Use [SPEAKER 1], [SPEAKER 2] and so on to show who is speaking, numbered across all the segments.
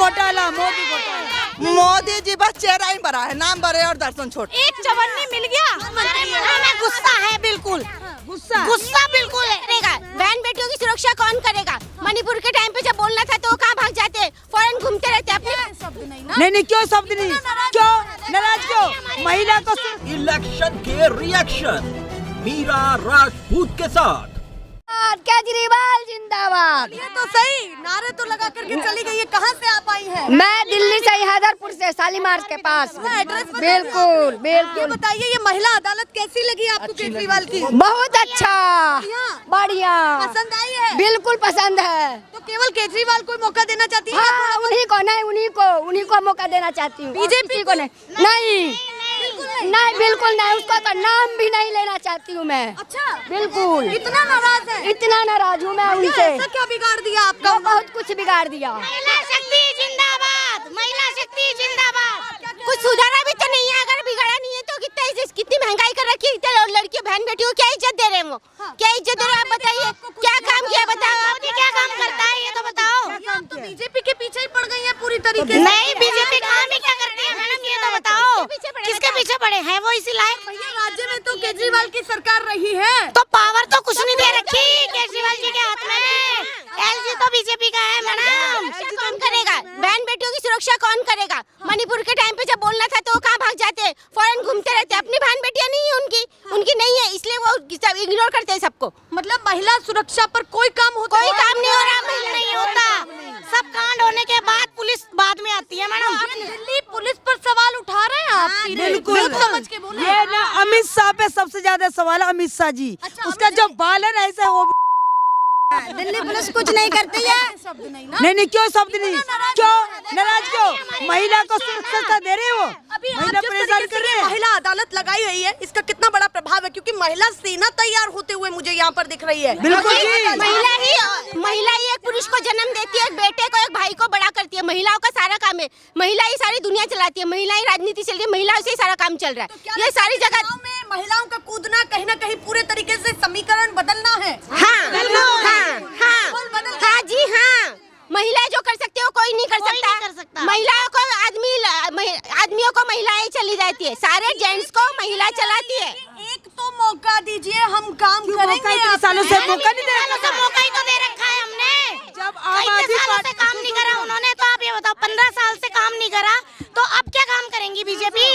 [SPEAKER 1] घोटाला, मोदी घोटाला। मोदी जी बस चेहरा ही बड़ा है, नाम बड़े और दर्शन छोटे।
[SPEAKER 2] एक चवन्नी मिल गया, हमें गुस्सा है, बिल्कुल गुस्सा बिल्कुल रहेगा। बहन बेटियों की सुरक्षा कौन करेगा? मणिपुर के टाइम पे जब बोलना था तो वो कहाँ भाग जाते, फौरन घूमते रहते अपने।
[SPEAKER 1] नहीं क्यों शब्द नहीं, क्यों नाराज क्यों? महिला को
[SPEAKER 3] इलेक्शन के रिएक्शन मीरा राजपूत के साथ।
[SPEAKER 4] केजरीवाल जिंदाबाद।
[SPEAKER 2] ये तो सही नारे तो लगा करके चली गई है। कहाँ से आप आई हैं?
[SPEAKER 4] मैं दिल्ली से, हैदरपुर से, शालीमार के पास। बिल्कुल बिल्कुल।
[SPEAKER 2] बताइए ये महिला अदालत कैसी लगी आपको केजरीवाल की?
[SPEAKER 4] बहुत अच्छा, बढ़िया,
[SPEAKER 2] पसंद आई है?
[SPEAKER 4] बिल्कुल पसंद है।
[SPEAKER 2] तो केवल केजरीवाल को मौका देना चाहती है?
[SPEAKER 4] हाँ, उन्हीं को मौका देना चाहती हूँ।
[SPEAKER 2] बीजेपी
[SPEAKER 4] को नहीं, बिल्कुल नहीं, उसका तो नाम भी नहीं लेना चाहती हूँ मैं।
[SPEAKER 2] अच्छा,
[SPEAKER 4] बिल्कुल।
[SPEAKER 2] इतना नाराज है?
[SPEAKER 4] इतना नाराज हूँ मैं उनसे।
[SPEAKER 2] ऐसा क्या बिगाड़ दिया आपका?
[SPEAKER 4] बहुत कुछ बिगाड़ दिया।
[SPEAKER 2] महिला शक्ति जिंदाबाद, महिला शक्ति जिंदाबाद। कुछ सुधारा भी तो नहीं है। अगर बिगाड़ा नहीं है तो कितनी महंगाई कर रखी है, लड़कियों बहन बेटियों को क्या इज्जत दे रहे हैं वो? क्या इज्जत दे रहे हैं आप बताइए? क्या काम किया बताओ? क्या काम करता है ये तो बताओ। तो बीजेपी के पीछे ही पड़ गई है पूरी तरीके से। नहीं, बीजेपी काम ही क्या करती है मैडम ये तो बताओ? किसके पीछे पड़े हैं वो इसी लायक? भैया राज्य में तो केजरीवाल की सरकार रही है, तो पावर तो कुछ नहीं दे रखी केजरीवाल जी के हाथ में। एलजी तो बीजेपी का है मैडम। कौन करेगा? बहन बेटियों की सुरक्षा कौन करेगा? मणिपुर के टाइम पे जब बोलना था तो वो कहाँ भाग जाते, फौरन घूमते रहते। अपनी बहन बेटियां नहीं है उनकी नहीं है, इसलिए वो इग्नोर करते हैं सबको। मतलब महिला सुरक्षा पर कोई काम होता? कोई काम नहीं हो रहा, नहीं होता। सब कांड होने के बाद पुलिस बाद में आती है मैडम। दिल्ली पुलिस पर सवाल उठा रहे हैं आप?
[SPEAKER 1] बिल्कुल
[SPEAKER 2] समझ के बोले।
[SPEAKER 1] ये ना अमित शाह पे सबसे ज्यादा सवाल है, अमित शाह जी। उसका जो बाल है ना ऐसा वो
[SPEAKER 4] दिल्ली पुलिस कुछ नहीं करती है।
[SPEAKER 1] नहीं क्यों शब्द नहीं, क्यों नाराज क्यों? महिला को सुरक्षा दे रहे वो, महिला परेशान कर रहे हैं।
[SPEAKER 2] महिला अदालत लगाई हुई है, इसका कितना बड़ा प्रभाव है? क्योंकि महिला सेना तैयार होते हुए मुझे यहाँ पर दिख रही है।
[SPEAKER 1] बिल्कुल जी।
[SPEAKER 2] महिला ही एक पुरुष को जन्म देती है, एक बेटे को, एक भाई को बड़ा करती है। महिलाओं का सारा काम है, महिला ही सारी दुनिया चलाती है, महिला ही राजनीति चल रही है, महिलाओं से ही सारा काम चल रहा है। ये सारी जगह में महिलाओं का कूदना कहीं न कहीं पूरे तरीके से समीकरण बदलना है। हाँ जी हाँ, महिलाएं जो कर सकती है वो कोई नहीं कर सकता। महिलाओं को आदमियों को महिलाएं चली जाती है, सारे जेंट्स को महिला चलाती है। एक तो मौका दीजिए, हम काम करेंगे।
[SPEAKER 1] सालों से मौका नहीं दे रहा।
[SPEAKER 2] मौका ही तो दे रखा है हमने।
[SPEAKER 1] जब आम आदमी पार्टी
[SPEAKER 2] काम नहीं करा उन्होंने, तो आप ये बताओ 15 साल से काम नहीं करा तो अब क्या काम करेंगी बीजेपी?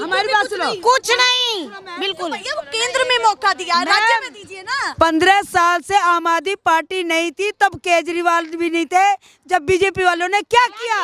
[SPEAKER 1] हमारी बात सुनो।
[SPEAKER 2] कुछ नहीं, बिल्कुल। भैया वो केंद्र में मौका दिया, राज्य में दीजिए ना।
[SPEAKER 1] 15 साल से आम आदमी पार्टी नहीं थी, तब केजरीवाल भी नहीं थे। जब बीजेपी वालों ने क्या किया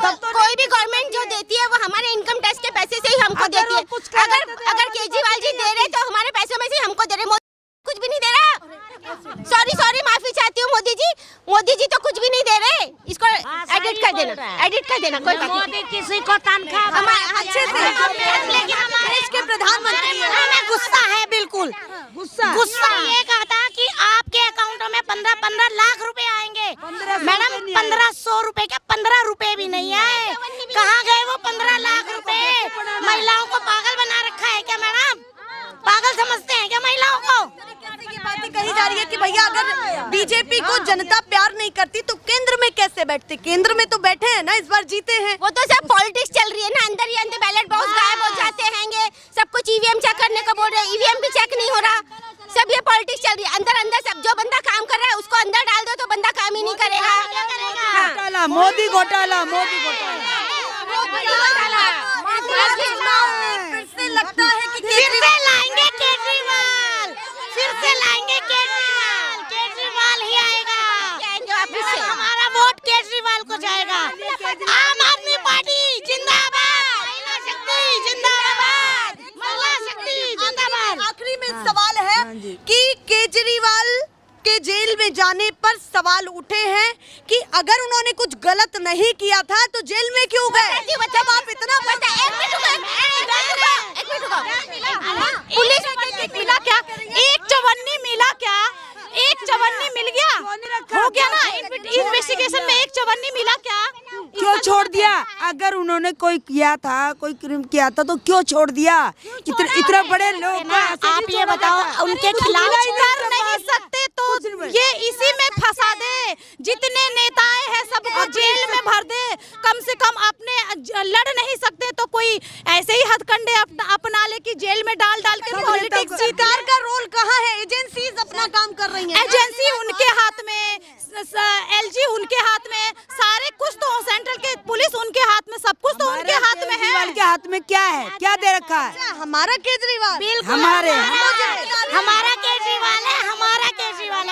[SPEAKER 1] तब
[SPEAKER 2] तो कोई भी गवर्नमेंट जो देती है वो हमारे इनकम टैक्स के पैसे से ही हमको देती है। अगर केजरीवाल जी दे रहे तो हमारे पैसों में से हमको दे रहे। कुछ भी नहीं दे रहा। सॉरी माफी चाहती हूँ मोदी जी तो कुछ भी नहीं दे रहे। इसको एडिट कर देना कोई बात नहीं। मोदी किसी को तनख्वाह अच्छे से, लेकिन हमारे देश के प्रधानमंत्री हमें गुस्सा है, बिल्कुल गुस्सा। ये कहा था कि आपके अकाउंटों में 15 लाख रुपए आएंगे। मैडम 1500 रुपए के 15 रुपए भी नहीं आए। कहाँ गए वो 15 लाख रुपए? महिलाओं को पागल बना रखा है क्या मैडम? पागल समझते हैं क्या महिलाओं को? ये बातें कही जा रही है कि भैया अगर बीजेपी को जनता प्यार नहीं करती तो केंद्र में कैसे बैठते? केंद्र में तो बैठे हैं ना, इस बार जीते हैं। वो तो सब पॉलिटिक्स चल रही है ना, अंदर ही अंदर बैलेट बॉक्स गायब हो जाते हैं, सब कुछ ईवीएम चेक करने को बोल रहे हैं, ईवीएम भी चेक नहीं हो रहा। सब ये पॉलिटिक्स चल रही है अंदर सब। जो बंदा काम कर रहा है उसको अंदर डाल दो तो बंदा काम ही नहीं करेगा।
[SPEAKER 1] मोदी घोटाला, मोदी घोटाला।
[SPEAKER 2] फिर से लगता है कि फिर से लाएंगे केजरीवाल, केजरीवाल ही आएगा। हमारा वोट केजरीवाल को जाएगा। आम आदमी पार्टी जिंदाबाद, महिला शक्ति जिंदाबाद, महिला शक्ति जिंदाबाद। आखिरी में सवाल है कि केजरीवाल के जेल में जाने पर सवाल उठे हैं कि अगर उन्होंने कुछ गलत नहीं किया था तो जेल में क्यों गए? जब आप इतना पुलिस मिला क्या? एक चवन्नी मिला क्या? एक चवन्नी मिल गया, हो गया ना? इन्वेस्टिगेशन में एक चवन्नी मिला क्या?
[SPEAKER 1] क्यों छोड़ दिया? अगर उन्होंने कोई किया था, कोई क्राइम किया था तो क्यों छोड़ दिया? इतने बड़े लोग
[SPEAKER 2] आप ये बताओ, उनके खिलाफ
[SPEAKER 5] कर नहीं सकते तो ये इसी में फंसा दे। जितने नेताएं हैं सबको जेल में भर दे। कम से कम अपने लड़ नहीं सकते तो कोई ऐसे ही हथकंडे अपना ले कि जेल में डाल के पॉलिटिक्स।
[SPEAKER 6] सरकार का रोल कहाँ है? एजेंसीज अपना काम कर रही हैं।
[SPEAKER 5] एजेंसी उनके हाथ में, एलजी उनके हाथ में, सारे कुछ तो सेंट्रल के पुलिस उनके हाथ में, सब कुछ तो उनके हाथ में है।
[SPEAKER 1] केजरीवाल के हाथ में क्या है? क्या दे रखा है?
[SPEAKER 6] हमारा केजरीवाल
[SPEAKER 1] हमारे
[SPEAKER 2] हमारा केजरीवाल है, हमारा केजरीवाल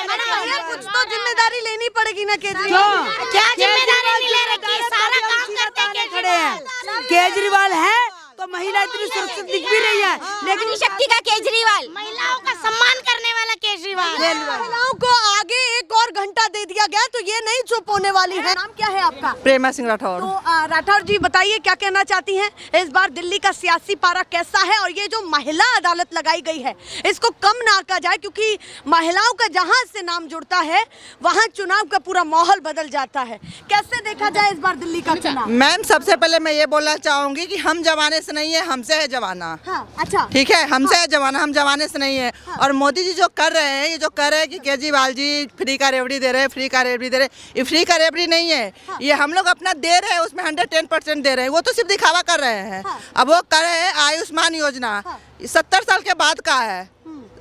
[SPEAKER 2] है।
[SPEAKER 6] कुछ तो जिम्मेदारी लेनी पड़ेगी ना केजरीवाल।
[SPEAKER 2] क्या जिम्मेदारी नहीं ले रखी? सारा काम करते हैं
[SPEAKER 1] खड़े हैं। केजरीवाल है तो महिला इतनी सुरक्षित दिख भी रही है,
[SPEAKER 2] लेकिन शक्ति का केजरीवाल, महिलाओं का सम्मान करने वाला केजरीवाल।
[SPEAKER 6] महिलाओं को आगे एक और घंटा दे दिया गया तो ये नहीं चुप होने वाली है। नाम क्या है आपका?
[SPEAKER 7] प्रेमा सिंह राठौर।
[SPEAKER 6] तो राठौर जी बताइए क्या कहना चाहती हैं? इस बार दिल्ली का सियासी पारा कैसा है और ये जो महिला अदालत लगाई गई है इसको कम ना आंका जाए, क्योंकि महिलाओं का जहां से नाम जुड़ता है वहां चुनाव का पूरा माहौल बदल जाता है। कैसे देखा जाए इस बार दिल्ली का चुनाव?
[SPEAKER 7] मैम सबसे पहले मैं ये बोलना चाहूंगी कि हम जमाने से नहीं है, हमसे है जमाना।
[SPEAKER 6] हाँ, अच्छा
[SPEAKER 7] ठीक है, हमसे है जमाना, हम जमाने से नहीं है। और मोदी जी जो कर रहे हैं, ये जो कर रहे हैं कि केजरीवाल जी फ्री का रेवड़ी दे रहे हैं, फ्री का रेवड़ी दे रहे हैं, ये फ्री का रेवड़ी नहीं है। ये हम लोग अपना दे रहे हैं, उसमें 110% दे रहे हैं। वो तो सिर्फ दिखावा कर रहे हैं। अब वो कर रहे हैं आयुष्मान योजना, 70 साल के बाद का है,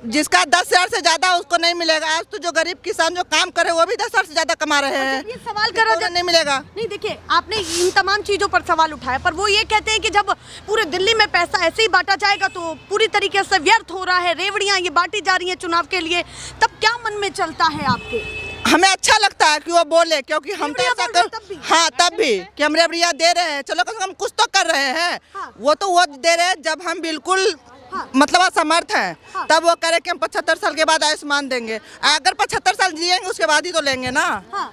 [SPEAKER 7] जिसका 10,000 से ज्यादा उसको नहीं मिलेगा। आज तो जो गरीब किसान जो काम करे वो भी 10,000 से ज्यादा कमा रहे हैं।
[SPEAKER 6] ये सवाल करो
[SPEAKER 7] तो नहीं मिलेगा।
[SPEAKER 6] नहीं, देखिए आपने इन तमाम चीजों पर सवाल उठाया, पर वो ये कहते हैं कि जब पूरे दिल्ली में पैसा ऐसे ही बांटा जाएगा तो पूरी तरीके से व्यर्थ हो रहा है, रेवड़ियां ये बांटी जा रही हैं चुनाव के लिए, तब क्या मन में चलता है आपके?
[SPEAKER 7] हमें अच्छा लगता है कि वो बोले, क्योंकि हम तो ऐसा कर, हाँ तब भी कि हम रेवड़ियां दे रहे हैं, चलो कम से कम कुछ तो कर रहे हैं। वो तो वो दे रहे हैं जब हम बिल्कुल मतलब असमर्थ हैं, तब वो करे कि हम 75 साल के बाद आयुष्मान देंगे। अगर 75 साल जिएंगे उसके बाद ही तो लेंगे ना।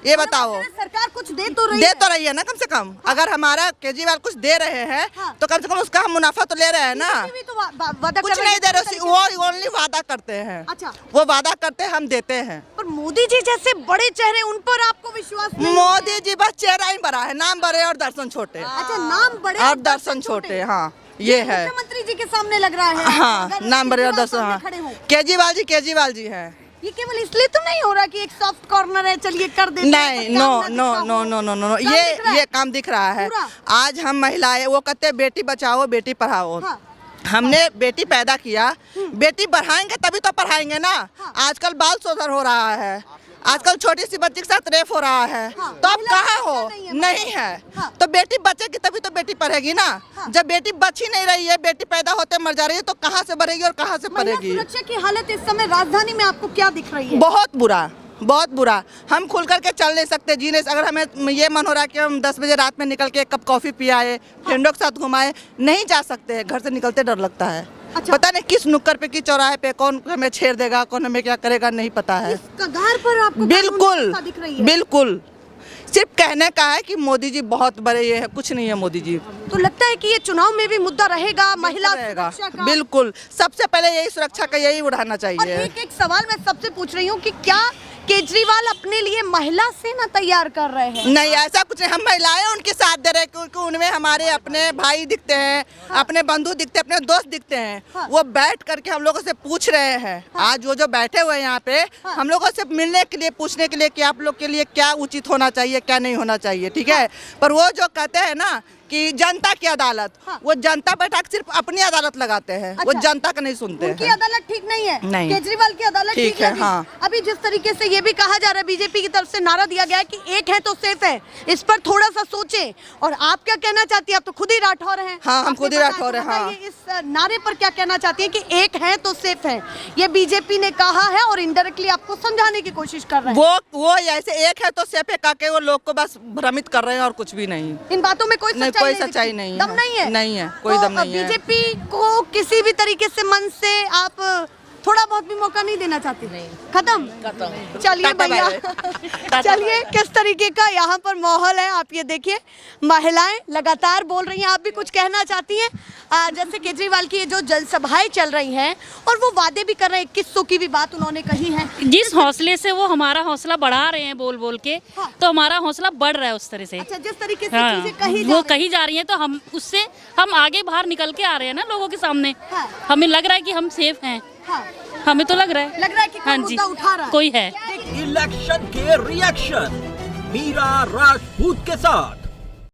[SPEAKER 7] ये बताओ,
[SPEAKER 6] सरकार कुछ दे तो रही है
[SPEAKER 7] ना कम से कम। अगर हमारा केजरीवाल कुछ दे रहे हैं तो कम से कम उसका हम मुनाफा तो ले रहे हैं ना। कुछ नहीं दे रहे, वो ओनली वादा करते हैं।
[SPEAKER 6] अच्छा,
[SPEAKER 7] वो वादा करते हैं, हम देते हैं।
[SPEAKER 6] पर मोदी जी जैसे बड़े चेहरे, उन पर आपको विश्वास नहीं?
[SPEAKER 7] मोदी जी बस चेहरा ही बड़ा है, नाम बड़े और दर्शन छोटे।
[SPEAKER 6] अच्छा, नाम बड़े
[SPEAKER 7] और दर्शन छोटे, हाँ ये है।
[SPEAKER 6] मुख्यमंत्री जी के सामने लग रहा है।
[SPEAKER 7] हाँ, नाम बड़े और दर्शन। हाँ, केजरीवाल जी है।
[SPEAKER 6] ये केवल इसलिए तो नहीं हो रहा कि एक सॉफ्ट कॉर्नर है, चलिए कर देते
[SPEAKER 7] नहीं, नो, ये काम दिख रहा है। आज हम महिलाएं, वो कहते हैं बेटी बचाओ बेटी पढ़ाओ। हमने बेटी पैदा किया, बेटी बढ़ाएंगे तभी तो पढ़ाएंगे ना। आजकल बाल शोषण हो रहा है, आजकल छोटी सी बच्ची के साथ रेप हो रहा है। तो अब कहाँ हो? नहीं है। तो बेटी बचेगी तभी तो बेटी पढ़ेगी ना। जब बेटी बच ही नहीं रही है, बेटी पैदा होते मर जा रही है, तो कहाँ से बढ़ेगी और कहाँ से पढ़ेगी?
[SPEAKER 6] सुरक्षा की हालत इस समय राजधानी में आपको क्या दिख रही है?
[SPEAKER 7] बहुत बुरा। हम खुल करके चल नहीं सकते, जीने से। अगर हमें ये मन हो रहा है कि हम 10 बजे रात में निकल के एक कप कॉफी पियाए, फ्रेंडों के साथ घुमाए, नहीं जा सकते। घर से निकलते डर लगता है। अच्छा। पता नहीं किस नुक्कड़ पे, किस चौराहे पे कौन हमें छेड़ देगा, कौन हमें क्या करेगा, नहीं पता है।
[SPEAKER 6] इस कगार पर आपको
[SPEAKER 7] बिल्कुल सिर्फ कहने का है कि मोदी जी बहुत बड़े ये है, कुछ नहीं है मोदी जी।
[SPEAKER 6] तो लगता है कि ये चुनाव में भी मुद्दा रहेगा, महिला
[SPEAKER 7] रहेगा।
[SPEAKER 6] सुरक्षा का?
[SPEAKER 7] बिल्कुल, सबसे पहले यही सुरक्षा का यही उठाना चाहिए।
[SPEAKER 6] और एक सवाल मैं सबसे पूछ रही हूँ कि क्या केजरीवाल अपने लिए महिला सेना तैयार कर रहे हैं?
[SPEAKER 7] नहीं, ऐसा कुछ नहीं। हम महिलाएं उनके साथ दे रहे हैं क्योंकि उनमें हमारे अपने भाई दिखते हैं, अपने बंधु दिखते हैं, अपने दोस्त दिखते हैं। वो बैठ करके हम लोगों से पूछ रहे हैं। आज वो जो बैठे हुए हैं यहाँ पे, हम लोगों से मिलने के लिए, पूछने के लिए कि आप लोग के लिए क्या उचित होना चाहिए, क्या नहीं होना चाहिए। ठीक है, पर वो जो कहते हैं ना कि जनता की अदालत, वो जनता बैठा के सिर्फ अपनी अदालत लगाते हैं। वो जनता का नहीं सुनते
[SPEAKER 6] उनकी
[SPEAKER 7] हैं।
[SPEAKER 6] अदालत ठीक नहीं है।
[SPEAKER 7] नहीं।
[SPEAKER 6] केजरीवाल की अदालत ठीक है।
[SPEAKER 7] हाँ।
[SPEAKER 6] अभी जिस तरीके से ये भी कहा जा रहा है, बीजेपी की तरफ से नारा दिया गया है कि एक है तो सेफ है, इस पर थोड़ा सा सोचें। और आप क्या कहना चाहती है? आप तो खुद ही राठौर हैं।
[SPEAKER 7] हाँ, हम खुद ही राठौर हैं। हाँ,
[SPEAKER 6] इस नारे पर क्या कहना चाहती है कि एक है तो सेफ है? ये बीजेपी ने कहा है और इनडायरेक्टली आपको समझाने की कोशिश कर रहे हैं।
[SPEAKER 7] वो ऐसे एक है तो सेफ है काके वो लोग को बस भ्रमित कर रहे हैं और कुछ भी नहीं।
[SPEAKER 6] इन बातों में कोई
[SPEAKER 7] सच्चाई नहीं,
[SPEAKER 6] दम नहीं है।
[SPEAKER 7] नहीं है, कोई दम नहीं है।
[SPEAKER 6] बीजेपी को किसी भी तरीके से मन से आप थोड़ा बहुत भी मौका नहीं देना चाहती? खत्म। चलिए भैया, चलिए किस तरीके का यहाँ पर माहौल है आप ये देखिए। महिलाएं लगातार बोल रही हैं। आप भी कुछ कहना चाहती हैं? जैसे केजरीवाल की ये जो जनसभाएं चल रही हैं और वो वादे भी कर रहे हैं, 2100 की भी बात उन्होंने कही है।
[SPEAKER 8] जिस हौसले से वो हमारा हौसला बढ़ा रहे हैं बोल बोल के, तो हमारा हौसला बढ़ रहा है उस तरह से।
[SPEAKER 6] अच्छा, जिस तरीके से
[SPEAKER 8] हाँ,
[SPEAKER 6] चीजें कही
[SPEAKER 8] वो कही जा रही है तो हम उससे हम आगे बाहर निकल के आ रहे हैं ना लोगों के सामने। हमें लग रहा है कि हम सेफ हैं। हमें तो लग रहा है
[SPEAKER 6] कि
[SPEAKER 8] हाँ
[SPEAKER 6] कोई
[SPEAKER 8] जी
[SPEAKER 6] मुद्दा उठा रहा है।
[SPEAKER 8] कोई है।
[SPEAKER 3] इलेक्शन के रिएक्शन मीरा राजपूत के साथ।